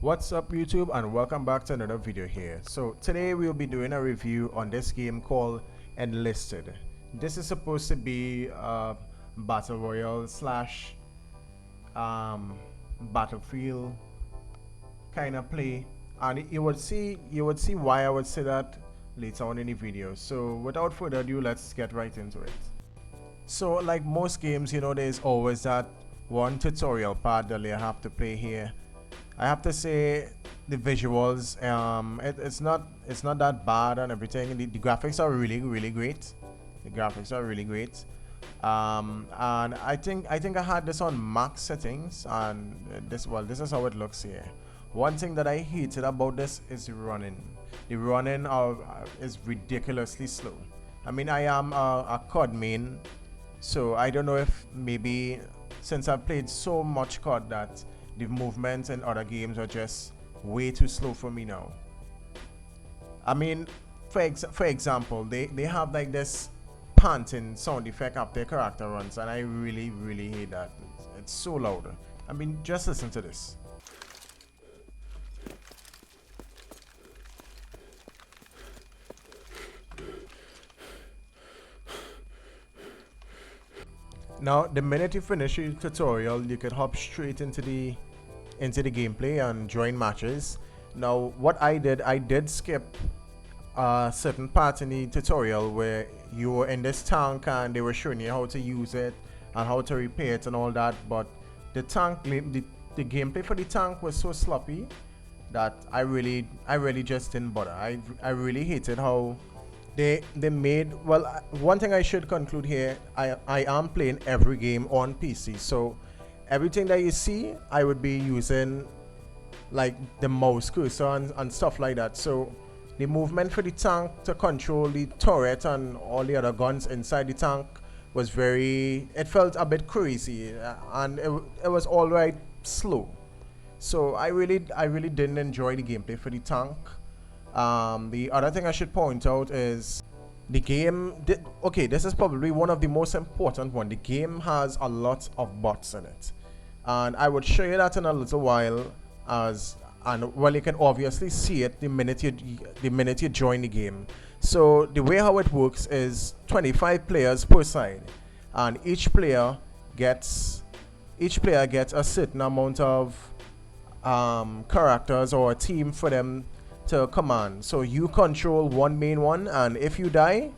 What's up YouTube, and welcome back to another video here. So today we'll be doing a review on this game called Enlisted. This is supposed to be a battle royale slash battlefield kind of play, and you would see why I would say that later on in the video. So without further ado, let's get right into it. So like most games, there's always that one tutorial part that you have to play here. I have to say the visuals, it's not that bad and everything. The graphics are really great. The graphics are really great. And I think I had this on max settings, and this is how it looks here. One thing that I hated about this is the running. The running is ridiculously slow. I mean, I am a COD main, so I don't know if maybe since I've played so much COD that the movements in other games are just way too slow for me now. I mean, for example, they have like this panting sound effect after their character runs, and I really hate that. It's so loud. I mean, just listen to this. Now, the minute you finish your tutorial, you can hop straight into the gameplay and join matches. Now, what I did skip certain parts in the tutorial where you were in this tank and they were showing you how to use it and how to repair it and all that. But the gameplay for the tank was so sloppy that I really just didn't bother. I really hated how they made. Well, one thing I should conclude here, I am playing every game on PC, so everything that you see I would be using like the mouse cursor and stuff like that. So the movement for the tank to control the turret and all the other guns inside the tank was it felt a bit crazy, and it was alright slow. So I really didn't enjoy the gameplay for the tank. The other thing I should point out is the game okay, this is probably one of the most important one. The game has a lot of bots in it, and I would show you that in a little while. You can obviously see it the minute you join the game. So the way how it works is 25 players per side, and each player gets a certain amount of characters or a team for them to command. So you control one main one, and if you die,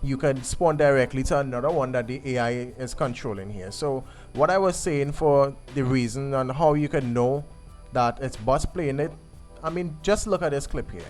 you can spawn directly to another one that the AI is controlling here. So what I was saying for the reason and how you can know that it's bots playing it, I mean, just look at this clip here.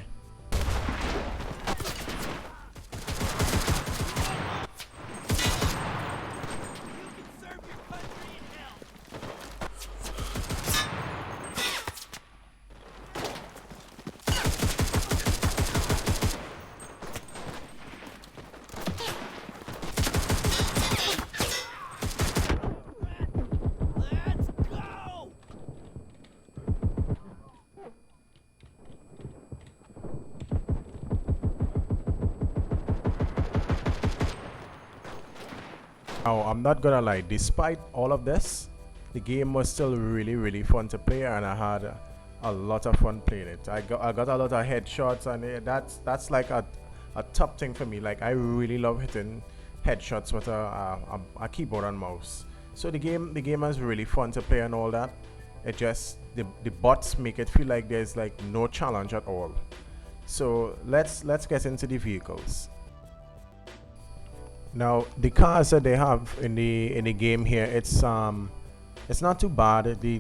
Oh, I'm not gonna lie, despite all of this, the game was still really fun to play, and I had a lot of fun playing it. I got a lot of headshots, and that's like a top thing for me. Like, I really love hitting headshots with a keyboard and mouse. So the game is really fun to play and all that. It just the bots make it feel like there's like no challenge at all. So let's get into the vehicles. Now, the cars that they have in the game here, it's not too bad. The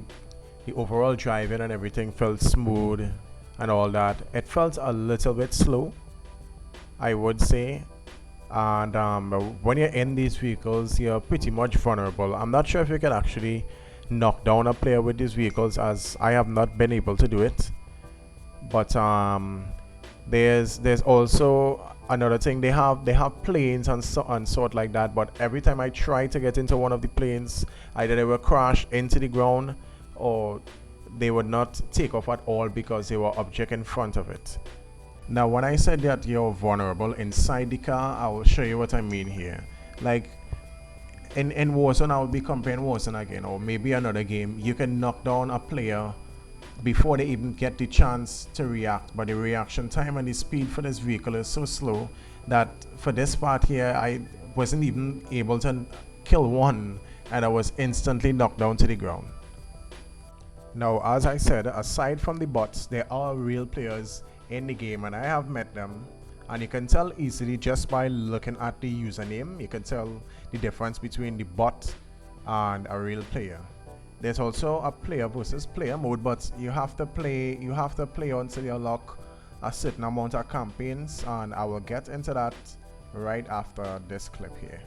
overall driving and everything felt smooth and all that. It felt a little bit slow, I would say. And when you're in these vehicles, you're pretty much vulnerable. I'm not sure if you can actually knock down a player with these vehicles, as I have not been able to do it. But there's also another thing. They have planes and sort like that, but every time I try to get into one of the planes, either they will crash into the ground or they would not take off at all because they were object in front of it. Now, when I said that you're vulnerable inside the car, I will show you what I mean here. Like in Warzone, I will be comparing Warzone again, or maybe another game. You can knock down a player before they even get the chance to react. But the reaction time and the speed for this vehicle is so slow that for this part here, I wasn't even able to kill one, and I was instantly knocked down to the ground. Now, as I said, aside from the bots, there are real players in the game, and I have met them. And you can tell easily just by looking at the username. You can tell the difference between the bot and a real player. There's also a player versus player mode, but you have to play until you unlock a certain amount of campaigns, and I will get into that right after this clip here.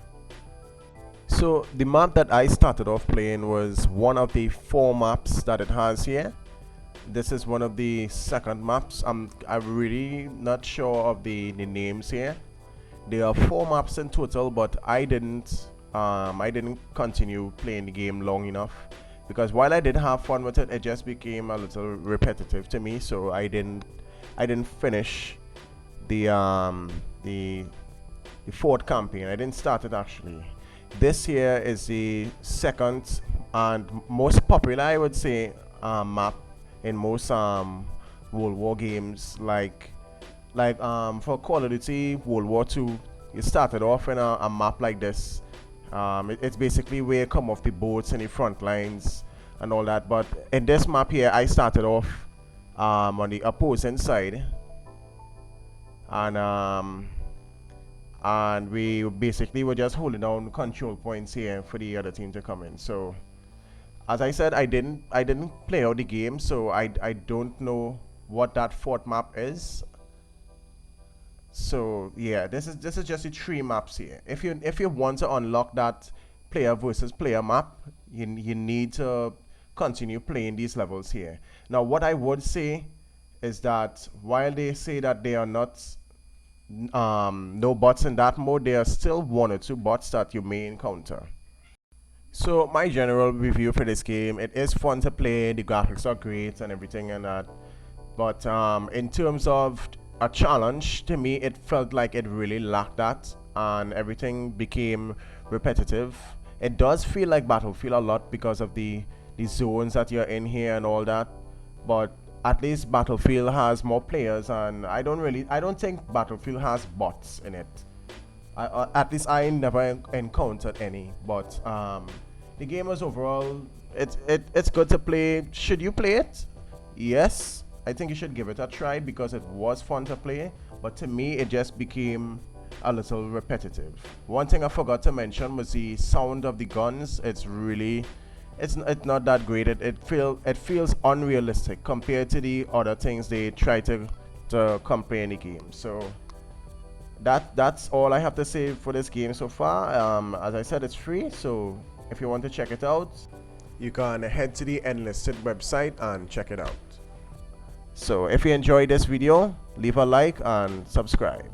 So the map that I started off playing was one of the 4 maps that it has here. This is one of the second maps. I'm really not sure of the names here. There are 4 maps in total, but I didn't continue playing the game long enough, because while I did have fun with it, it just became a little repetitive to me. So I didn't finish the 4th campaign. I didn't start it actually. This here is the second and most popular, I would say, map in most World War games, like for Call of Duty World War II. You started off in a map like this. It's basically where you come off the boats and the front lines and all that. But in this map here, I started off on the opposing side, and we basically were just holding down control points here for the other team to come in. So as I said, I didn't play out the game, so I don't know what that 4th map is. So yeah, this is just the 3 maps here. If you want to unlock that player versus player map, you need to continue playing these levels here. Now, what I would say is that while they say that they are not no bots in that mode, there are still 1 or 2 bots that you may encounter. So my general review for this game, it is fun to play, the graphics are great and everything and that, but in terms of a challenge, to me it felt like it really lacked that, and everything became repetitive. It does feel like Battlefield a lot because of the zones that you're in here and all that, but at least Battlefield has more players, and I don't think Battlefield has bots in it. At least I never encountered any. But the game is overall, it's good to play. Should you play it? Yes, I think you should give it a try because it was fun to play. But to me, it just became a little repetitive. One thing I forgot to mention was the sound of the guns. It's not that great. It feels unrealistic compared to the other things they try to compare in the game. So that's all I have to say for this game so far. As I said, it's free, so if you want to check it out, you can head to the Enlisted website and check it out. So if you enjoyed this video, leave a like and subscribe.